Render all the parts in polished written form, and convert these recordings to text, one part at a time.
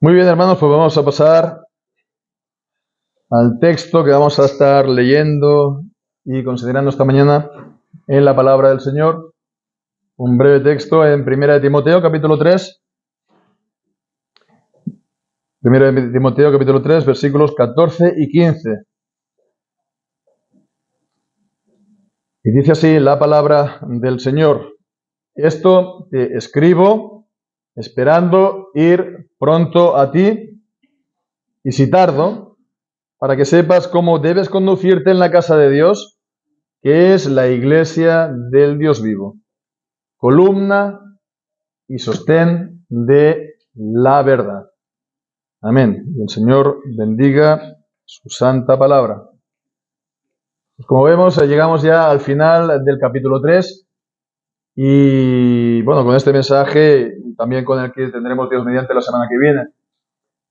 Muy bien, hermanos, pues vamos a pasar al texto que vamos a estar leyendo y considerando esta mañana en la palabra del Señor. Un breve texto en 1 Timoteo, capítulo 3. 1 Timoteo, capítulo 3, versículos 14 y 15. Y dice así la palabra del Señor: Esto te escribo, esperando ir pronto a ti, y si tardo, para que sepas cómo debes conducirte en la casa de Dios, que es la iglesia del Dios vivo, columna y sostén de la verdad. Amén. Y el Señor bendiga su santa palabra. Pues como vemos, llegamos ya al final del capítulo 3 y bueno, con este mensaje, también con el que tendremos Dios mediante la semana que viene.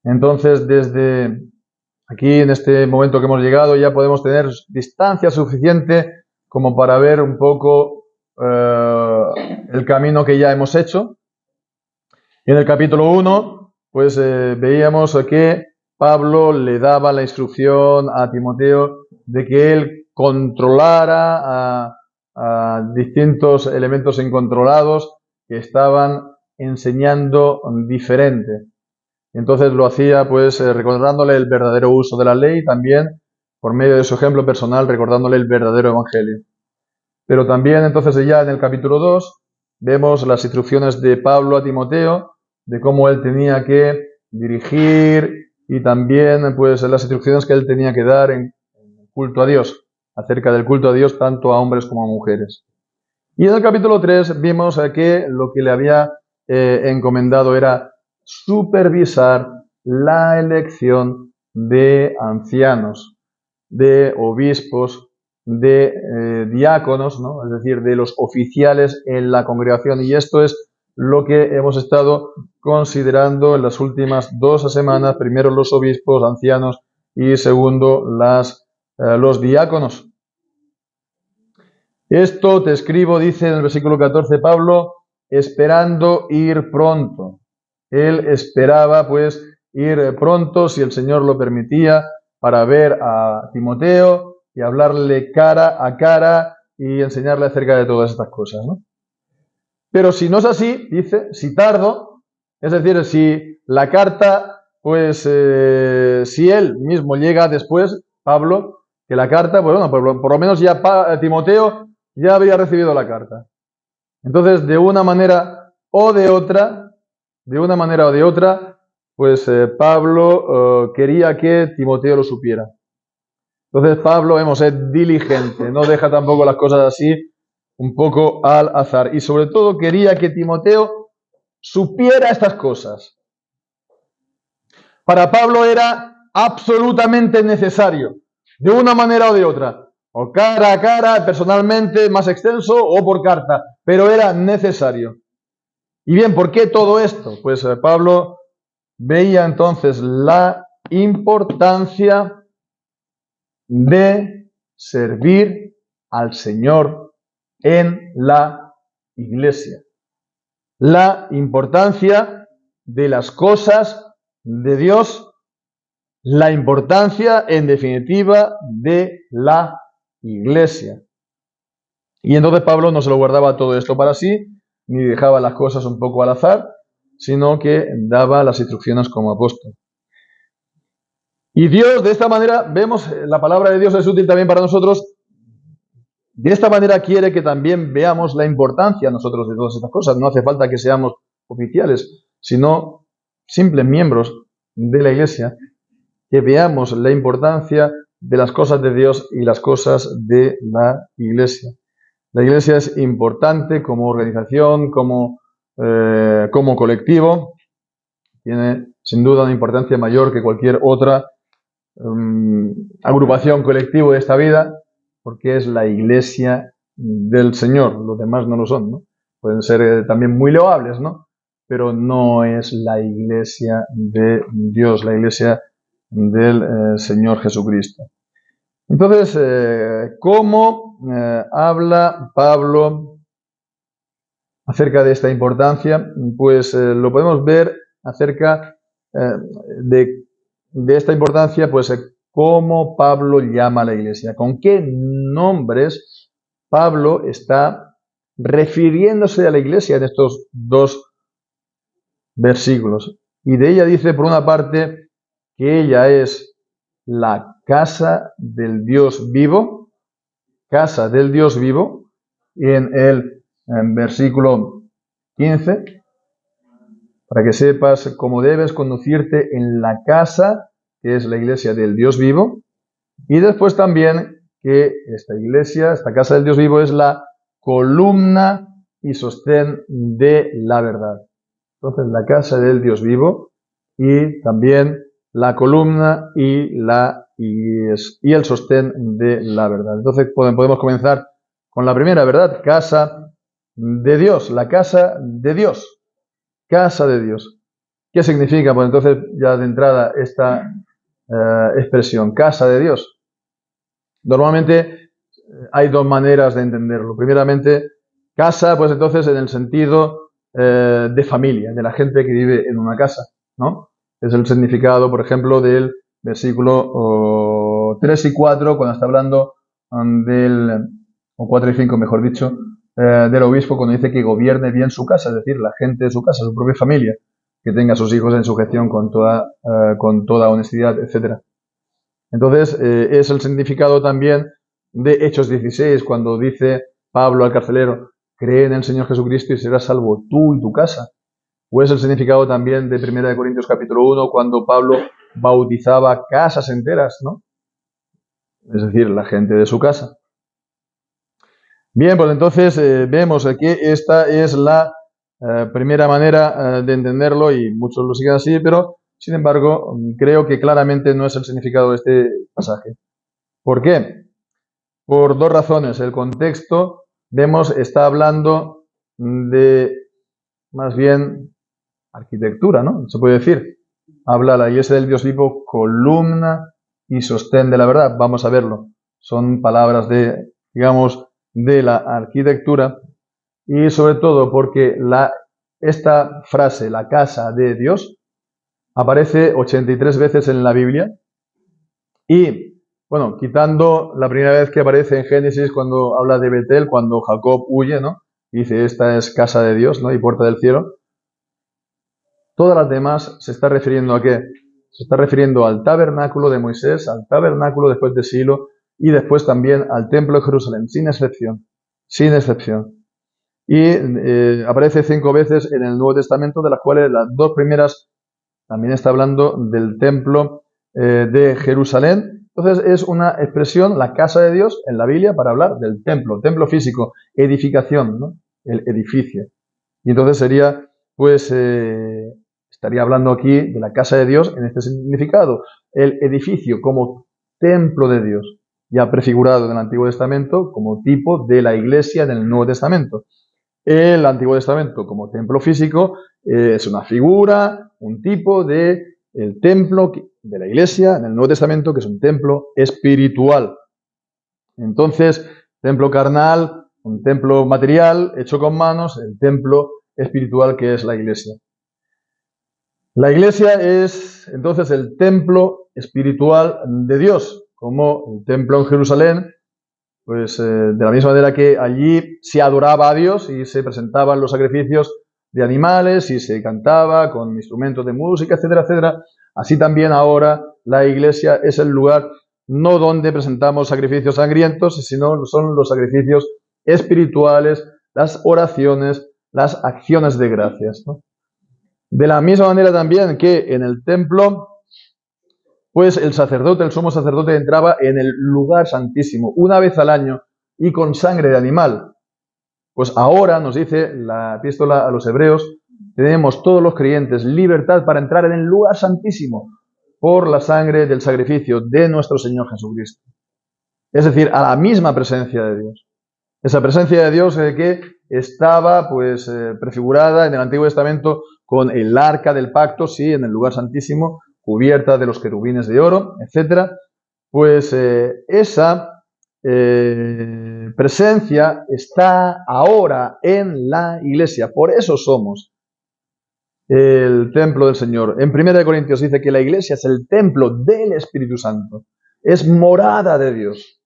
Entonces, desde aquí, en este momento que hemos llegado, ya podemos tener distancia suficiente como para ver un poco el camino que ya hemos hecho. Y en el capítulo 1, pues veíamos que Pablo le daba la instrucción a Timoteo de que él controlara a distintos elementos incontrolados que estaban enseñando diferente. Entonces lo hacía pues recordándole el verdadero uso de la ley y también por medio de su ejemplo personal recordándole el verdadero evangelio. Pero también entonces ya en el capítulo 2 vemos las instrucciones de Pablo a Timoteo de cómo él tenía que dirigir y también pues las instrucciones que él tenía que dar en culto a Dios, acerca del culto a Dios tanto a hombres como a mujeres. Y en el capítulo 3 vimos que lo que le había encomendado era supervisar la elección de ancianos, de obispos, de diáconos, ¿no? Es decir, de los oficiales en la congregación. Y esto es lo que hemos estado considerando en las últimas 2 semanas. Primero los obispos, ancianos, y segundo los diáconos. Esto te escribo, dice en el versículo 14 Pablo, esperando ir pronto. Él esperaba pues ir pronto, si el Señor lo permitía, para ver a Timoteo y hablarle cara a cara y enseñarle acerca de todas estas cosas, ¿no? Pero si no es así, dice, si tardo, es decir, si la carta, pues si él mismo llega después, Pablo, que la carta, pues bueno, por lo menos ya Timoteo ya habría recibido la carta. Entonces, de una manera o de otra, pues Pablo quería que Timoteo lo supiera. Entonces Pablo, vemos, es diligente, no deja tampoco las cosas así un poco al azar. Y sobre todo quería que Timoteo supiera estas cosas. Para Pablo era absolutamente necesario, de una manera o de otra. O cara a cara, personalmente, más extenso, o por carta. Pero era necesario. Y bien, ¿por qué todo esto? Pues Pablo veía entonces la importancia de servir al Señor en la iglesia. La importancia de las cosas de Dios, la importancia, en definitiva, de la iglesia. Y entonces Pablo no se lo guardaba todo esto para sí, ni dejaba las cosas un poco al azar, sino que daba las instrucciones como apóstol. Y Dios, de esta manera, vemos, la palabra de Dios es útil también para nosotros. De esta manera quiere que también veamos la importancia nosotros de todas estas cosas. No hace falta que seamos oficiales, sino simples miembros de la iglesia, que veamos la importancia de las cosas de Dios y las cosas de la iglesia. La iglesia es importante como organización, como colectivo. Tiene sin duda una importancia mayor que cualquier otra agrupación colectiva de esta vida, porque es la iglesia del Señor. Los demás no lo son, ¿no? Pueden ser también muy loables, ¿no? Pero no es la iglesia de Dios, la iglesia del Señor Jesucristo. Entonces, ¿cómo habla Pablo acerca de esta importancia? Pues lo podemos ver acerca de, de esta importancia, pues cómo Pablo llama a la iglesia, con qué nombres Pablo está refiriéndose a la iglesia en estos dos versículos. Y de ella dice, por una parte, que ella es la casa del Dios vivo, casa del Dios vivo, y en versículo 15, para que sepas cómo debes conducirte en la casa, que es la iglesia del Dios vivo, y después también que esta iglesia, esta casa del Dios vivo, es la columna y sostén de la verdad. Entonces, la casa del Dios vivo y también la columna y el sostén de la verdad. Entonces, podemos comenzar con la primera, ¿verdad? Casa de Dios, la casa de Dios. Casa de Dios. ¿Qué significa? Pues entonces, ya de entrada, esta expresión, casa de Dios. Normalmente hay dos maneras de entenderlo. Primeramente, casa, pues entonces en el sentido de familia, de la gente que vive en una casa, ¿no? Es el significado, por ejemplo, del versículo 3 y 4, cuando está hablando o 4 y 5, mejor dicho, del obispo, cuando dice que gobierne bien su casa, es decir, la gente de su casa, su propia familia, que tenga a sus hijos en sujeción con toda honestidad, etcétera. Entonces, es el significado también de Hechos 16, cuando dice Pablo al carcelero, cree en el Señor Jesucristo y serás salvo tú y tu casa. O es el significado también de 1 Corintios capítulo 1, cuando Pablo bautizaba casas enteras, ¿no? Es decir, la gente de su casa. Bien, pues entonces vemos que esta es la primera manera de entenderlo y muchos lo siguen así, pero sin embargo creo que claramente no es el significado de este pasaje. ¿Por qué? Por dos razones. El contexto, vemos, está hablando de más bien arquitectura, ¿no? Se puede decir. Habla la iglesia del Dios vivo, columna y sostén de la verdad. Vamos a verlo. Son palabras de, digamos, de la arquitectura y sobre todo porque esta frase, la casa de Dios, aparece 83 veces en la Biblia y, bueno, quitando la primera vez que aparece en Génesis cuando habla de Betel, cuando Jacob huye, ¿no? Dice, esta es casa de Dios, ¿no? Y puerta del cielo. Todas las demás se está refiriendo ¿a qué? Se está refiriendo al tabernáculo de Moisés, al tabernáculo después de Silo y después también al templo de Jerusalén, sin excepción. Sin excepción. Y aparece 5 veces en el Nuevo Testamento, de las cuales las 2 primeras también está hablando del templo de Jerusalén. Entonces es una expresión, la casa de Dios, en la Biblia para hablar del templo físico, edificación, ¿no? El edificio. Y entonces sería, pues, estaría hablando aquí de la casa de Dios en este significado, el edificio como templo de Dios, ya prefigurado en el Antiguo Testamento como tipo de la iglesia en el Nuevo Testamento. El Antiguo Testamento como templo físico es una figura, un tipo de el templo de la iglesia en el Nuevo Testamento, que es un templo espiritual. Entonces, templo carnal, un templo material hecho con manos, el templo espiritual que es la iglesia. La iglesia es entonces el templo espiritual de Dios, como el templo en Jerusalén, pues de la misma manera que allí se adoraba a Dios y se presentaban los sacrificios de animales y se cantaba con instrumentos de música, etcétera, etcétera. Así también ahora la iglesia es el lugar no donde presentamos sacrificios sangrientos, sino son los sacrificios espirituales, las oraciones, las acciones de gracias, ¿no? De la misma manera también que en el templo, pues el sacerdote, el sumo sacerdote, entraba en el lugar santísimo una vez al año y con sangre de animal. Pues ahora, nos dice la epístola a los Hebreos, tenemos todos los creyentes libertad para entrar en el lugar santísimo por la sangre del sacrificio de nuestro Señor Jesucristo. Es decir, a la misma presencia de Dios. Esa presencia de Dios que estaba pues prefigurada en el Antiguo Testamento con el arca del pacto, sí, en el lugar santísimo, cubierta de los querubines de oro, etc. Pues esa presencia está ahora en la iglesia. Por eso somos el templo del Señor. En 1 Corintios dice que la iglesia es el templo del Espíritu Santo. Es morada de Dios.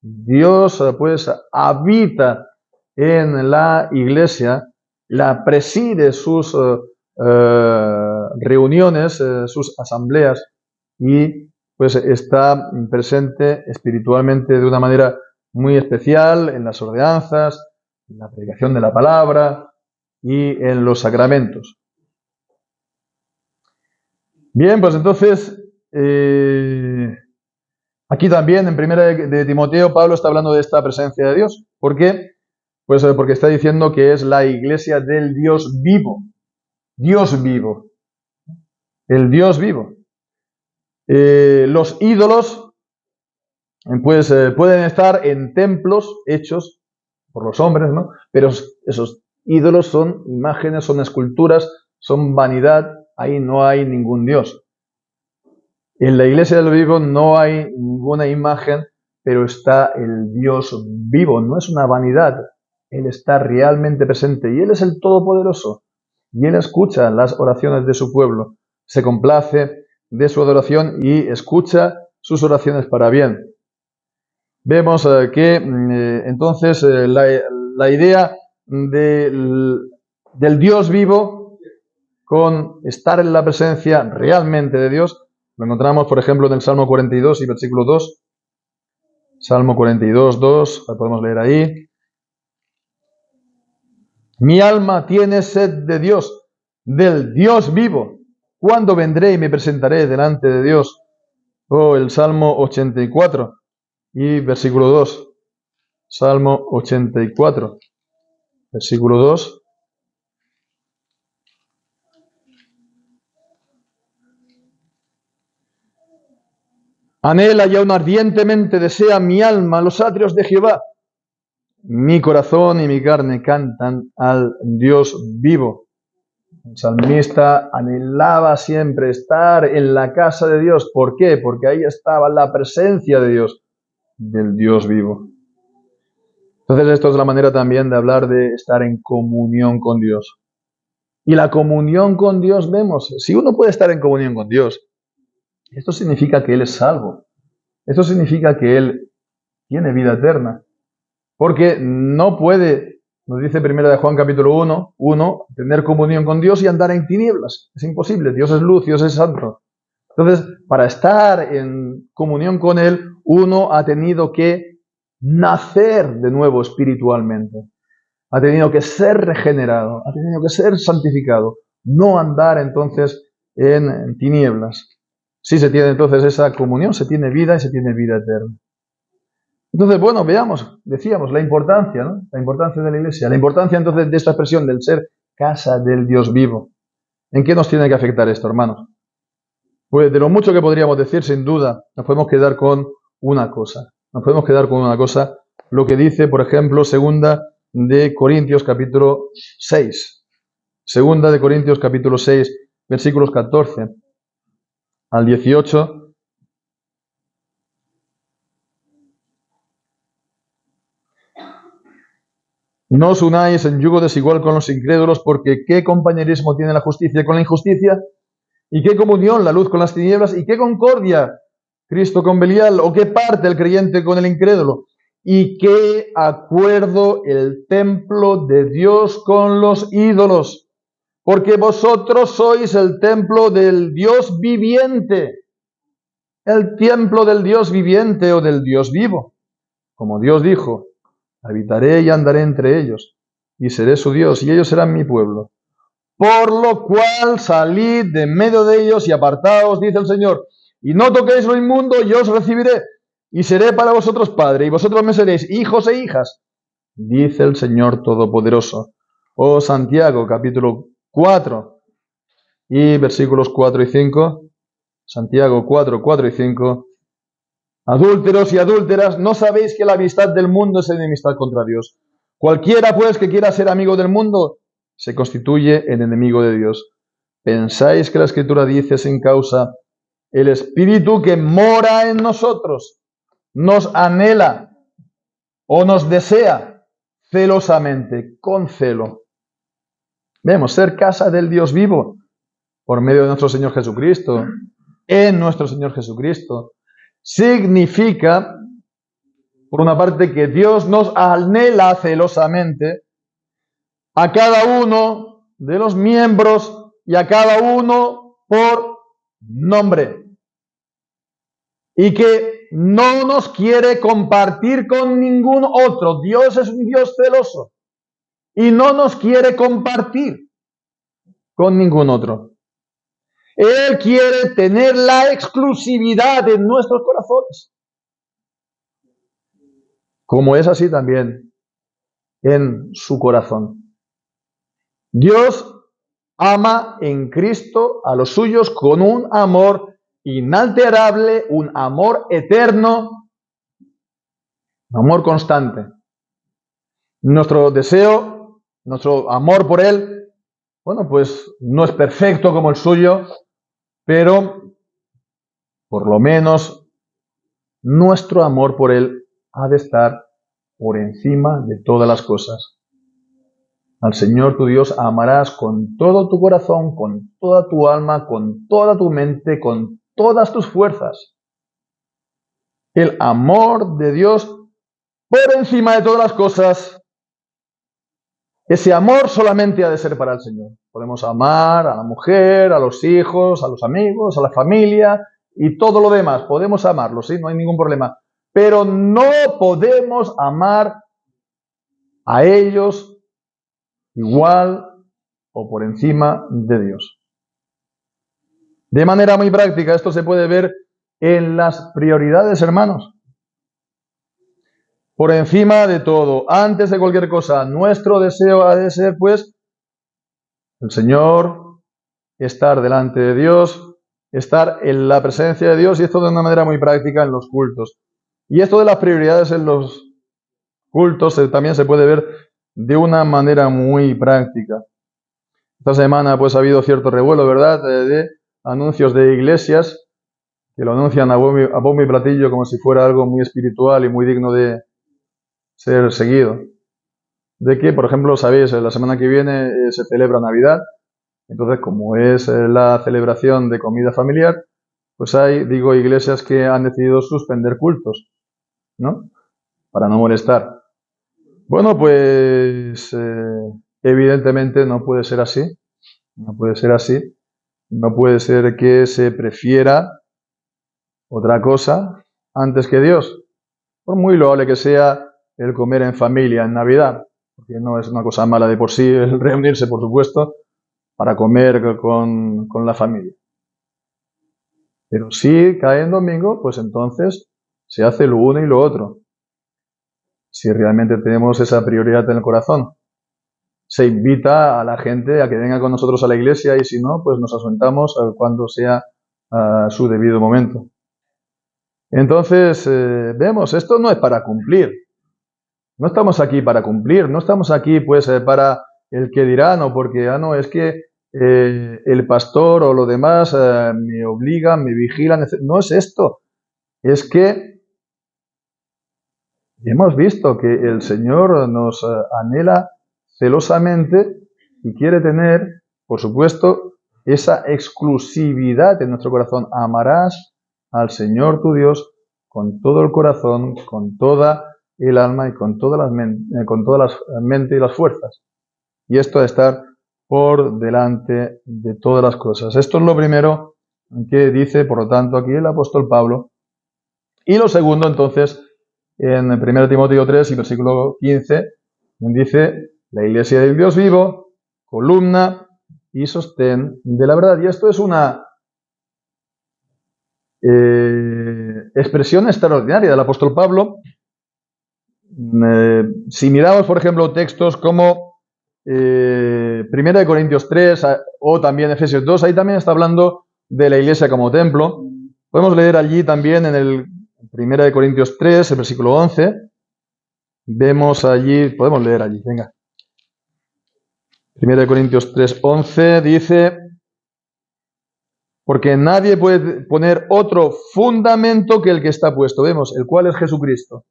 Dios, pues, habita en la iglesia, la preside sus reuniones, sus asambleas, y pues está presente espiritualmente de una manera muy especial en las ordenanzas, en la predicación de la palabra y en los sacramentos. Bien, pues entonces, aquí también en 1 de Timoteo, Pablo está hablando de esta presencia de Dios. ¿Por qué? Pues porque está diciendo que es la iglesia del Dios vivo. Dios vivo. El Dios vivo. Los ídolos, pues, pueden estar en templos hechos por los hombres, ¿no? Pero esos ídolos son imágenes, son esculturas, son vanidad. Ahí no hay ningún Dios. En la iglesia del vivo no hay ninguna imagen, pero está el Dios vivo. No es una vanidad. Él está realmente presente y Él es el Todopoderoso. Y Él escucha las oraciones de su pueblo. Se complace de su adoración y escucha sus oraciones para bien. Vemos que entonces la idea del Dios vivo con estar en la presencia realmente de Dios lo encontramos, por ejemplo, en el Salmo 42 y versículo 2. Salmo 42, 2, la podemos leer ahí. Mi alma tiene sed de Dios, del Dios vivo. ¿Cuándo vendré y me presentaré delante de Dios? Oh, el Salmo 84 y versículo 2. Salmo 84, versículo 2. Anhela y aún ardientemente desea mi alma los atrios de Jehová. Mi corazón y mi carne cantan al Dios vivo. El salmista anhelaba siempre estar en la casa de Dios. ¿Por qué? Porque ahí estaba la presencia de Dios, del Dios vivo. Entonces esto es la manera también de hablar de estar en comunión con Dios. Y la comunión con Dios, vemos, si uno puede estar en comunión con Dios, esto significa que Él es salvo. Esto significa que Él tiene vida eterna. Porque no puede, nos dice 1 de Juan capítulo 1, tener comunión con Dios y andar en tinieblas. Es imposible. Dios es luz, Dios es santo. Entonces, para estar en comunión con Él, uno ha tenido que nacer de nuevo espiritualmente. Ha tenido que ser regenerado, ha tenido que ser santificado. No andar entonces en tinieblas. Si se tiene entonces esa comunión, se tiene vida y se tiene vida eterna. Entonces, bueno, veamos, decíamos, la importancia, ¿no? La importancia de la iglesia, la importancia entonces de esta expresión del ser casa del Dios vivo. ¿En qué nos tiene que afectar esto, hermanos? Pues de lo mucho que podríamos decir, sin duda, nos podemos quedar con una cosa. Nos podemos quedar con una cosa, lo que dice, por ejemplo, 2 de Corintios capítulo 6. 2 de Corintios capítulo 6, versículos 14 al 18. No os unáis en yugo desigual con los incrédulos, porque ¿qué compañerismo tiene la justicia con la injusticia? ¿Y qué comunión la luz con las tinieblas? ¿Y qué concordia Cristo con Belial? ¿O qué parte el creyente con el incrédulo? ¿Y qué acuerdo el templo de Dios con los ídolos? Porque vosotros sois el templo del Dios viviente. El templo del Dios viviente o del Dios vivo. Como Dios dijo, habitaré y andaré entre ellos, y seré su Dios, y ellos serán mi pueblo. Por lo cual salid de medio de ellos y apartaos, dice el Señor, y no toquéis lo inmundo, y os recibiré, y seré para vosotros padre, y vosotros me seréis hijos e hijas, dice el Señor Todopoderoso. Oh Santiago, capítulo 4, y versículos 4 y 5. Santiago 4, 4 y 5. Adúlteros y adúlteras, ¿no sabéis que la amistad del mundo es enemistad contra Dios? Cualquiera, pues, que quiera ser amigo del mundo, se constituye en enemigo de Dios. ¿Pensáis que la Escritura dice sin causa, el Espíritu que mora en nosotros nos anhela o nos desea celosamente, con celo? Vemos, ser casa del Dios vivo por medio de nuestro Señor Jesucristo, en nuestro Señor Jesucristo, significa, por una parte, que Dios nos anhela celosamente a cada uno de los miembros y a cada uno por nombre. Y que no nos quiere compartir con ningún otro. Dios es un Dios celoso y no nos quiere compartir con ningún otro. Él quiere tener la exclusividad en nuestros corazones. Como es así también en su corazón. Dios ama en Cristo a los suyos con un amor inalterable, un amor eterno, un amor constante. Nuestro deseo, nuestro amor por Él, bueno, pues no es perfecto como el suyo, pero por lo menos nuestro amor por Él ha de estar por encima de todas las cosas. Al Señor tu Dios amarás con todo tu corazón, con toda tu alma, con toda tu mente, con todas tus fuerzas. El amor de Dios por encima de todas las cosas. Ese amor solamente ha de ser para el Señor. Podemos amar a la mujer, a los hijos, a los amigos, a la familia y todo lo demás. Podemos amarlo, ¿sí? No hay ningún problema. Pero no podemos amar a ellos igual o por encima de Dios. De manera muy práctica, esto se puede ver en las prioridades, hermanos. Por encima de todo, antes de cualquier cosa, nuestro deseo ha de ser, pues, el Señor, estar delante de Dios, estar en la presencia de Dios, y esto de una manera muy práctica en los cultos. Y esto de las prioridades en los cultos también se puede ver de una manera muy práctica. Esta semana pues ha habido cierto revuelo, ¿verdad?, de anuncios de iglesias que lo anuncian a bombo y platillo como si fuera algo muy espiritual y muy digno de ser seguido. De que, por ejemplo, sabéis, la semana que viene se celebra Navidad, entonces como es la celebración de comida familiar, pues hay, iglesias que han decidido suspender cultos, ¿no?, para no molestar. Bueno, pues evidentemente no puede ser así. No puede ser así. No puede ser que se prefiera otra cosa antes que Dios. Por muy loable que sea el comer en familia en Navidad, porque no es una cosa mala de por sí el reunirse, por supuesto, para comer con la familia. Pero si cae en domingo, pues entonces se hace lo uno y lo otro. Si realmente tenemos esa prioridad en el corazón. Se invita a la gente a que venga con nosotros a la iglesia y si no, pues nos ausentamos cuando sea su debido momento. Entonces, vemos, esto no es para cumplir. No estamos aquí para cumplir, no estamos aquí pues para el que dirán o porque, no, es que el pastor o lo demás me obligan, me vigilan. No es esto. Es que hemos visto que el Señor nos anhela celosamente y quiere tener, por supuesto, esa exclusividad en nuestro corazón. Amarás al Señor tu Dios con todo el corazón, con toda el alma y con todas las mentes y las fuerzas. Y esto de estar por delante de todas las cosas. Esto es lo primero que dice, por lo tanto, aquí el apóstol Pablo. Y lo segundo, entonces, en 1 Timoteo 3 y versículo 15, dice: la iglesia del Dios vivo, columna y sostén de la verdad. Y esto es una expresión extraordinaria del apóstol Pablo. Si miramos, por ejemplo, textos como 1 Corintios 3 o también Efesios 2, ahí también está hablando de la iglesia como templo. Podemos leer allí también en el 1 Corintios 3, el versículo 11. Vemos allí, podemos leer allí, venga. 1 Corintios 3, 11 dice: porque nadie puede poner otro fundamento que el que está puesto. Vemos, el cual es Jesucristo.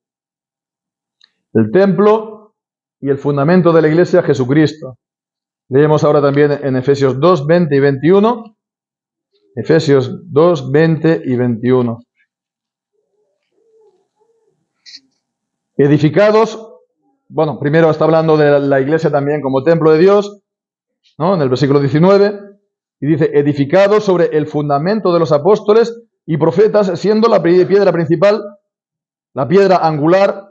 El templo y el fundamento de la iglesia, Jesucristo. Leemos ahora también en Efesios 2, 20 y 21. Efesios 2, 20 y 21. Edificados, bueno, primero está hablando de la iglesia también como templo de Dios, ¿no? En el versículo 19, y dice, edificados sobre el fundamento de los apóstoles y profetas, siendo la piedra principal, la piedra angular,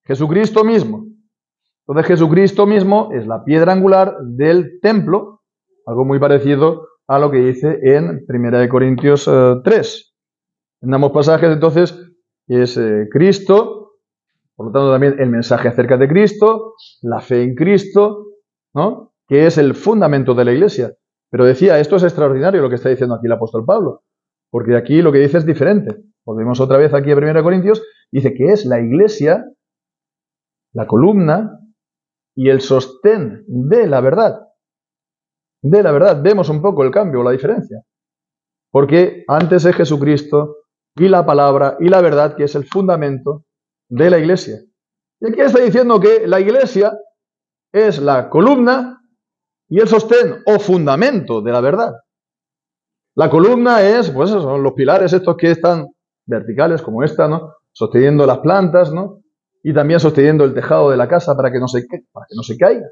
Jesucristo mismo. Entonces Jesucristo mismo es la piedra angular del templo, algo muy parecido a lo que dice en 1 Corintios 3. En ambos pasajes entonces es Cristo, por lo tanto también el mensaje acerca de Cristo, la fe en Cristo, ¿no? Que es el fundamento de la iglesia. Pero decía, esto es extraordinario lo que está diciendo aquí el apóstol Pablo, porque aquí lo que dice es diferente. Volvemos otra vez aquí a 1 Corintios, dice que es la iglesia, la columna y el sostén de la verdad. De la verdad, vemos un poco el cambio, la diferencia. Porque antes es Jesucristo y la palabra y la verdad, que es el fundamento de la iglesia. Y aquí está diciendo que la iglesia es la columna y el sostén o fundamento de la verdad. La columna es, pues eso, son los pilares estos que están verticales, como esta, ¿no? Sosteniendo las plantas, ¿no? Y también sosteniendo el tejado de la casa para que no se caiga.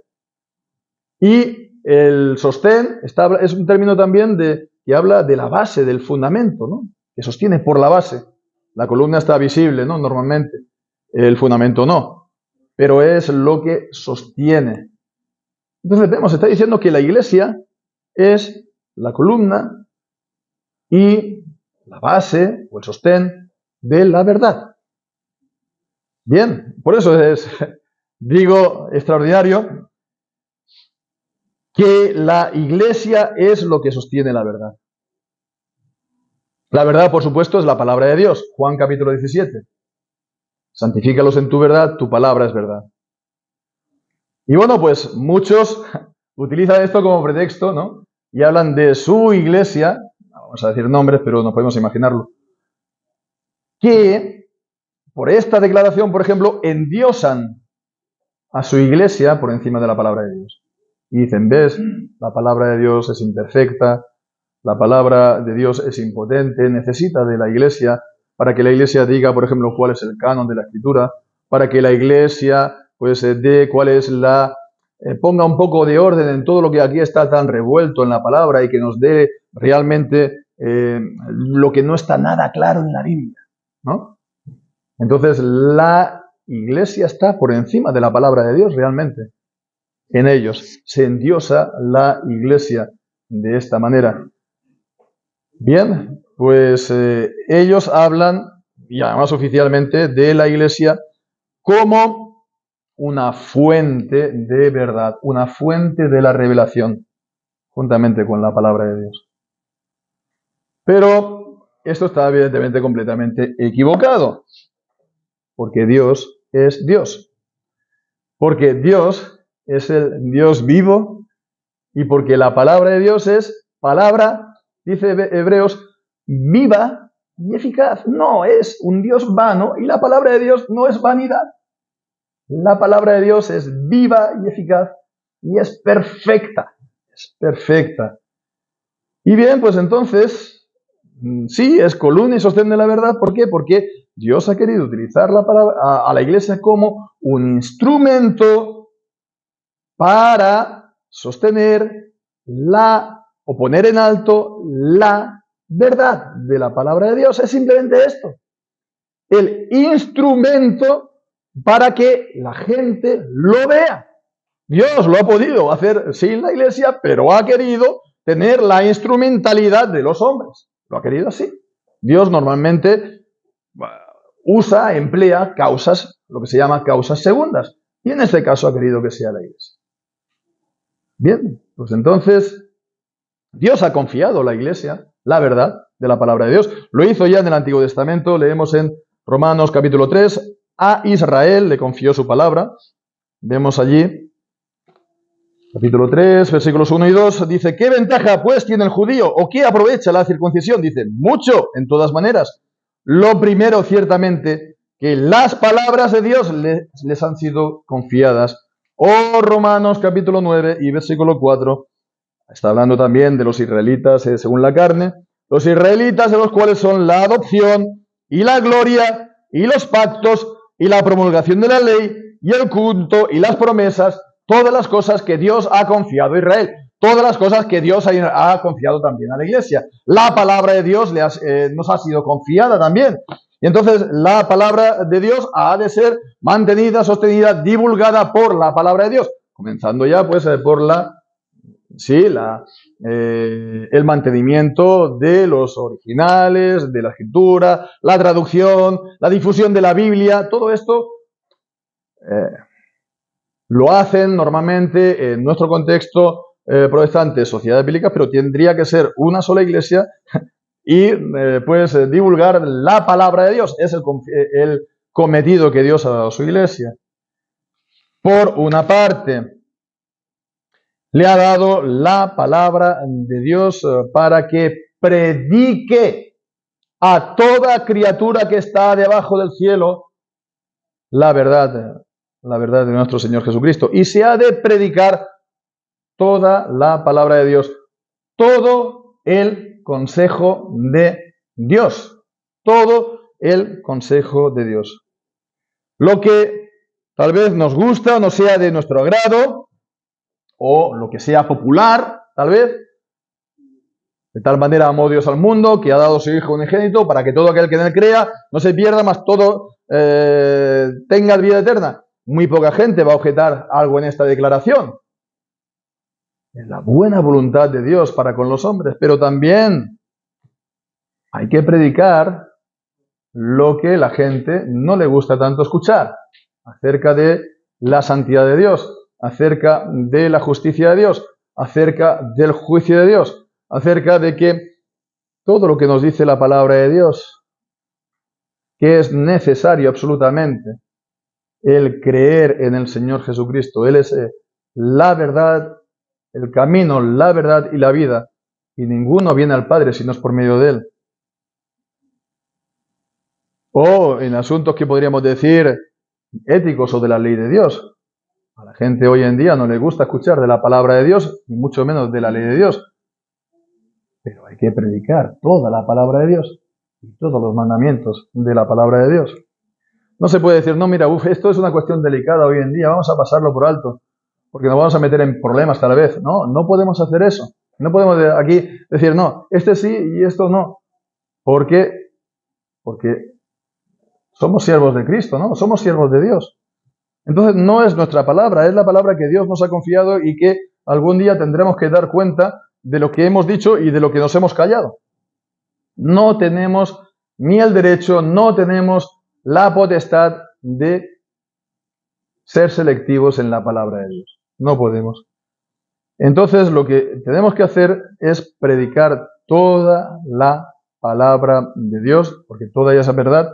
Y el sostén es un término también que habla de la base, del fundamento, ¿no? Que sostiene por la base. La columna está visible, ¿no? Normalmente. El fundamento no. Pero es lo que sostiene. Entonces vemos, está diciendo que la iglesia es la columna y la base o el sostén de la verdad. Bien, por eso es, digo, extraordinario que la iglesia es lo que sostiene la verdad. La verdad, por supuesto, es la palabra de Dios. Juan capítulo 17. Santifícalos en tu verdad, tu palabra es verdad. Y bueno, pues muchos utilizan esto como pretexto, ¿no? Y hablan de su iglesia, no vamos a decir nombres, pero nos podemos imaginarlo, que por esta declaración, por ejemplo, endiosan a su iglesia por encima de la palabra de Dios. Y dicen, ves, la palabra de Dios es imperfecta, la palabra de Dios es impotente, necesita de la iglesia para que la iglesia diga, por ejemplo, cuál es el canon de la escritura, para que la iglesia pues dé cuál es ponga un poco de orden en todo lo que aquí está tan revuelto en la palabra y que nos dé realmente lo que no está nada claro en la Biblia, ¿no? Entonces la iglesia está por encima de la palabra de Dios realmente. En ellos se endiosa la iglesia de esta manera. Bien, pues ellos hablan, y además oficialmente, de la iglesia como una fuente de verdad, una fuente de la revelación, juntamente con la palabra de Dios. Pero esto está evidentemente completamente equivocado, porque Dios es Dios. Porque Dios es el Dios vivo y porque la palabra de Dios es palabra, dice Hebreos, viva y eficaz. No es un Dios vano y la palabra de Dios no es vanidad. La palabra de Dios es viva y eficaz y es perfecta. Es perfecta. Y bien, pues entonces, sí, es columna y sostén de la verdad. ¿Por qué? Porque Dios ha querido utilizar la palabra, a la iglesia como un instrumento para sostener o poner en alto la verdad de la palabra de Dios. Es simplemente esto. El instrumento para que la gente lo vea. Dios lo ha podido hacer sin la iglesia, pero ha querido tener la instrumentalidad de los hombres. Lo ha querido así. Dios normalmente emplea causas, lo que se llama causas segundas. Y en este caso ha querido que sea la iglesia. Bien, pues entonces Dios ha confiado a la iglesia la verdad de la palabra de Dios. Lo hizo ya en el Antiguo Testamento, leemos en Romanos capítulo 3, a Israel le confió su palabra. Vemos allí, capítulo 3, versículos 1 y 2, dice, ¿qué ventaja pues tiene el judío o qué aprovecha la circuncisión? Dice, mucho, en todas maneras. Lo primero, ciertamente, que las palabras de Dios les han sido confiadas. Oh, Romanos capítulo 9 y versículo 4, está hablando también de los israelitas según la carne. Los israelitas, de los cuales son la adopción y la gloria y los pactos y la promulgación de la ley y el culto y las promesas, todas las cosas que Dios ha confiado a Israel, todas las cosas que Dios ha confiado también a la iglesia. La palabra de Dios nos ha sido confiada también. Y entonces la palabra de Dios ha de ser mantenida, sostenida, divulgada por la palabra de Dios, comenzando ya pues por el mantenimiento de los originales, de la escritura, la traducción, la difusión de la Biblia, todo esto lo hacen normalmente en nuestro contexto protestante, sociedades bíblicas, pero tendría que ser una sola iglesia y divulgar la palabra de Dios. Es el cometido que Dios ha dado a su iglesia. Por una parte, le ha dado la palabra de Dios para que predique a toda criatura que está debajo del cielo la verdad de nuestro Señor Jesucristo. Y se ha de predicar toda la palabra de Dios, todo el consejo de Dios, todo el consejo de Dios. Lo que tal vez nos gusta o no sea de nuestro agrado, o lo que sea popular, tal vez. De tal manera amó Dios al mundo, que ha dado a su Hijo unigénito, para que todo aquel que en él crea no se pierda, mas todo tenga vida eterna. Muy poca gente va a objetar algo en esta declaración. Es la buena voluntad de Dios para con los hombres, pero también hay que predicar lo que la gente no le gusta tanto escuchar, acerca de la santidad de Dios, acerca de la justicia de Dios, acerca del juicio de Dios, acerca de que todo lo que nos dice la palabra de Dios, que es necesario absolutamente el creer en el Señor Jesucristo. Él es la verdad, el camino, la verdad y la vida, y ninguno viene al Padre si no es por medio de Él. O en asuntos que podríamos decir éticos o de la ley de Dios. A la gente hoy en día no le gusta escuchar de la palabra de Dios, y mucho menos de la ley de Dios. Pero hay que predicar toda la palabra de Dios y todos los mandamientos de la palabra de Dios. No se puede decir, no, mira, esto es una cuestión delicada hoy en día, vamos a pasarlo por alto, porque nos vamos a meter en problemas tal vez. No, no podemos hacer eso. No podemos aquí decir, no, este sí y esto no. Porque somos siervos de Cristo, ¿no? Somos siervos de Dios. Entonces no es nuestra palabra, es la palabra que Dios nos ha confiado y que algún día tendremos que dar cuenta de lo que hemos dicho y de lo que nos hemos callado. No tenemos ni el derecho, no tenemos la potestad de ser selectivos en la palabra de Dios. No podemos. Entonces lo que tenemos que hacer es predicar toda la palabra de Dios, porque toda ella es verdad,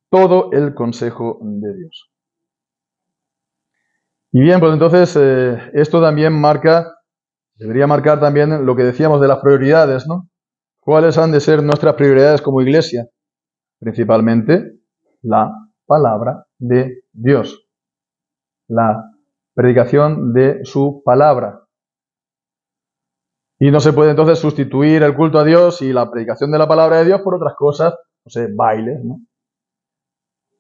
todo el consejo de Dios. Y bien, pues entonces esto también debería marcar también lo que decíamos de las prioridades, ¿no? ¿Cuáles han de ser nuestras prioridades como iglesia? Principalmente la palabra de Dios, la predicación de su palabra. Y no se puede entonces sustituir el culto a Dios y la predicación de la palabra de Dios por otras cosas, no sé, bailes, ¿no?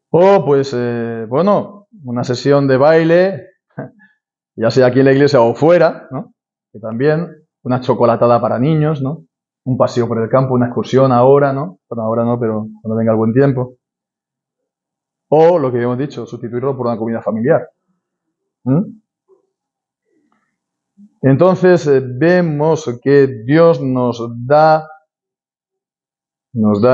O pues, una sesión de baile, ya sea aquí en la iglesia o fuera, ¿no? Que también, una chocolatada para niños, ¿no? Un paseo por el campo, una excursión ahora, ¿no? Bueno, ahora no, pero cuando venga el buen tiempo. O, lo que hemos dicho, sustituirlo por una comida familiar. Entonces, vemos que Dios nos da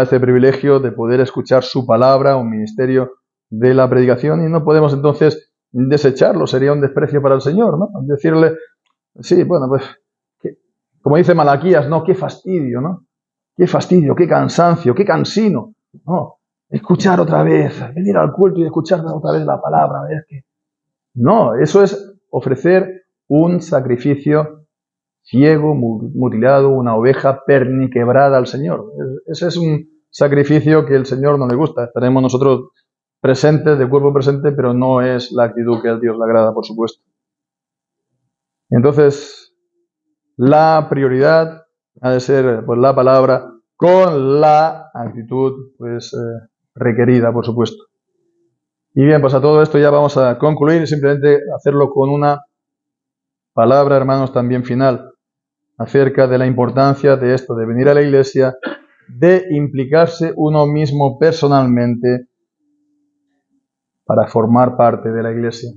este privilegio de poder escuchar su palabra, un ministerio de la predicación, y no podemos entonces desecharlo, sería un desprecio para el Señor, ¿no? Decirle, sí, bueno, pues, como dice Malaquías, no, qué fastidio, ¿no? Qué fastidio, qué cansancio, qué cansino. No, escuchar otra vez, venir al culto y escuchar otra vez la palabra. No, eso es ofrecer un sacrificio ciego, mutilado, una oveja perniquebrada al Señor. Ese es un sacrificio que el Señor no le gusta. Estaremos nosotros presentes, de cuerpo presente, pero no es la actitud que a Dios le agrada, por supuesto. Entonces, la prioridad ha de ser pues la palabra con la actitud pues requerida, por supuesto. Y bien, pues a todo esto ya vamos a concluir, simplemente hacerlo con una palabra, hermanos, también final, acerca de la importancia de esto, de venir a la iglesia, de implicarse uno mismo personalmente para formar parte de la iglesia.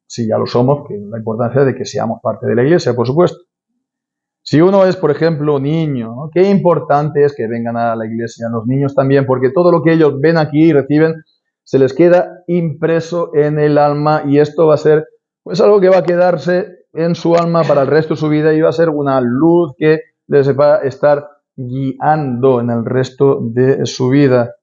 Si ya lo somos, que la importancia de que seamos parte de la iglesia, por supuesto. Si uno es, por ejemplo, niño, ¿no? Qué importante es que vengan a la iglesia los niños también, porque todo lo que ellos ven aquí y reciben se les queda impreso en el alma, y esto va a ser pues algo que va a quedarse en su alma para el resto de su vida, y va a ser una luz que les va a estar guiando en el resto de su vida.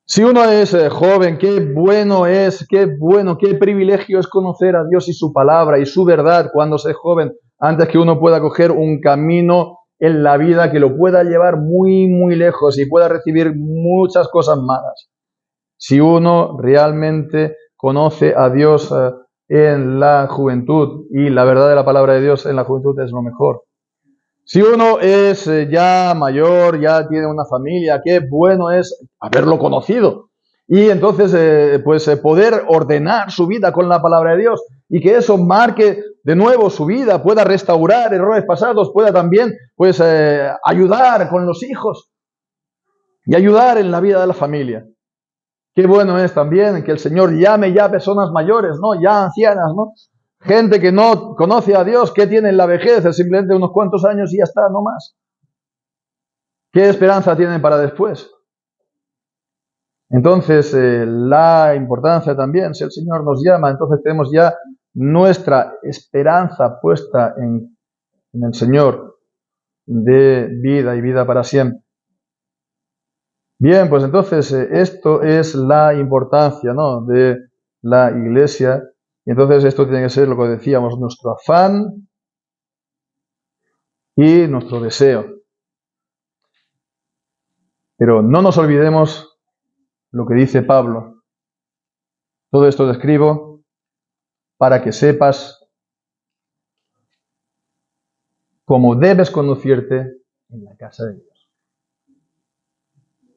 Si uno es joven, qué bueno es, qué bueno, qué privilegio es conocer a Dios y su palabra y su verdad cuando se es joven, antes que uno pueda coger un camino en la vida que lo pueda llevar muy, muy lejos y pueda recibir muchas cosas malas. Si uno realmente conoce a Dios en la juventud, y la verdad de la palabra de Dios en la juventud es lo mejor. Si uno es ya mayor, ya tiene una familia, qué bueno es haberlo conocido. Y entonces, poder ordenar su vida con la palabra de Dios, y que eso marque de nuevo su vida, pueda restaurar errores pasados, pueda también ayudar con los hijos y ayudar en la vida de la familia. Qué bueno es también que el Señor llame ya personas mayores, ¿no? Ya ancianas, ¿no? Gente que no conoce a Dios, que tiene en la vejez, es simplemente unos cuantos años y ya está, no más. ¿Qué esperanza tienen para después? Entonces, la importancia también, si el Señor nos llama, entonces tenemos ya nuestra esperanza puesta en el Señor de vida y vida para siempre. Bien, pues entonces esto es la importancia, ¿no?, de la iglesia. Y entonces esto tiene que ser, lo que decíamos, nuestro afán y nuestro deseo. Pero no nos olvidemos lo que dice Pablo. Todo esto lo escribo para que sepas cómo debes conducirte en la casa de Dios.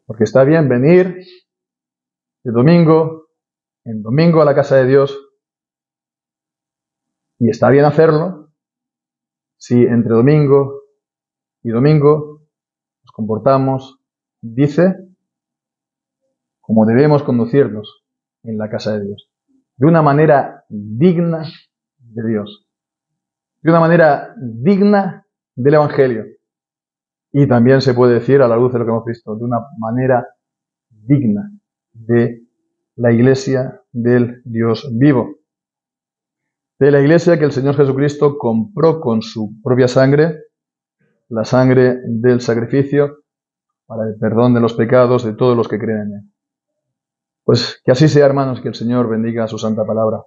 Porque está bien venir de domingo en domingo a la casa de Dios, y está bien hacerlo si entre domingo y domingo nos comportamos, dice, como debemos conducirnos en la casa de Dios, de una manera digna de Dios, de una manera digna del Evangelio. Y también se puede decir, a la luz de lo que hemos visto, de una manera digna de la iglesia del Dios vivo. De la iglesia que el Señor Jesucristo compró con su propia sangre, la sangre del sacrificio, para el perdón de los pecados de todos los que creen en Él. Pues que así sea, hermanos, que el Señor bendiga su santa palabra.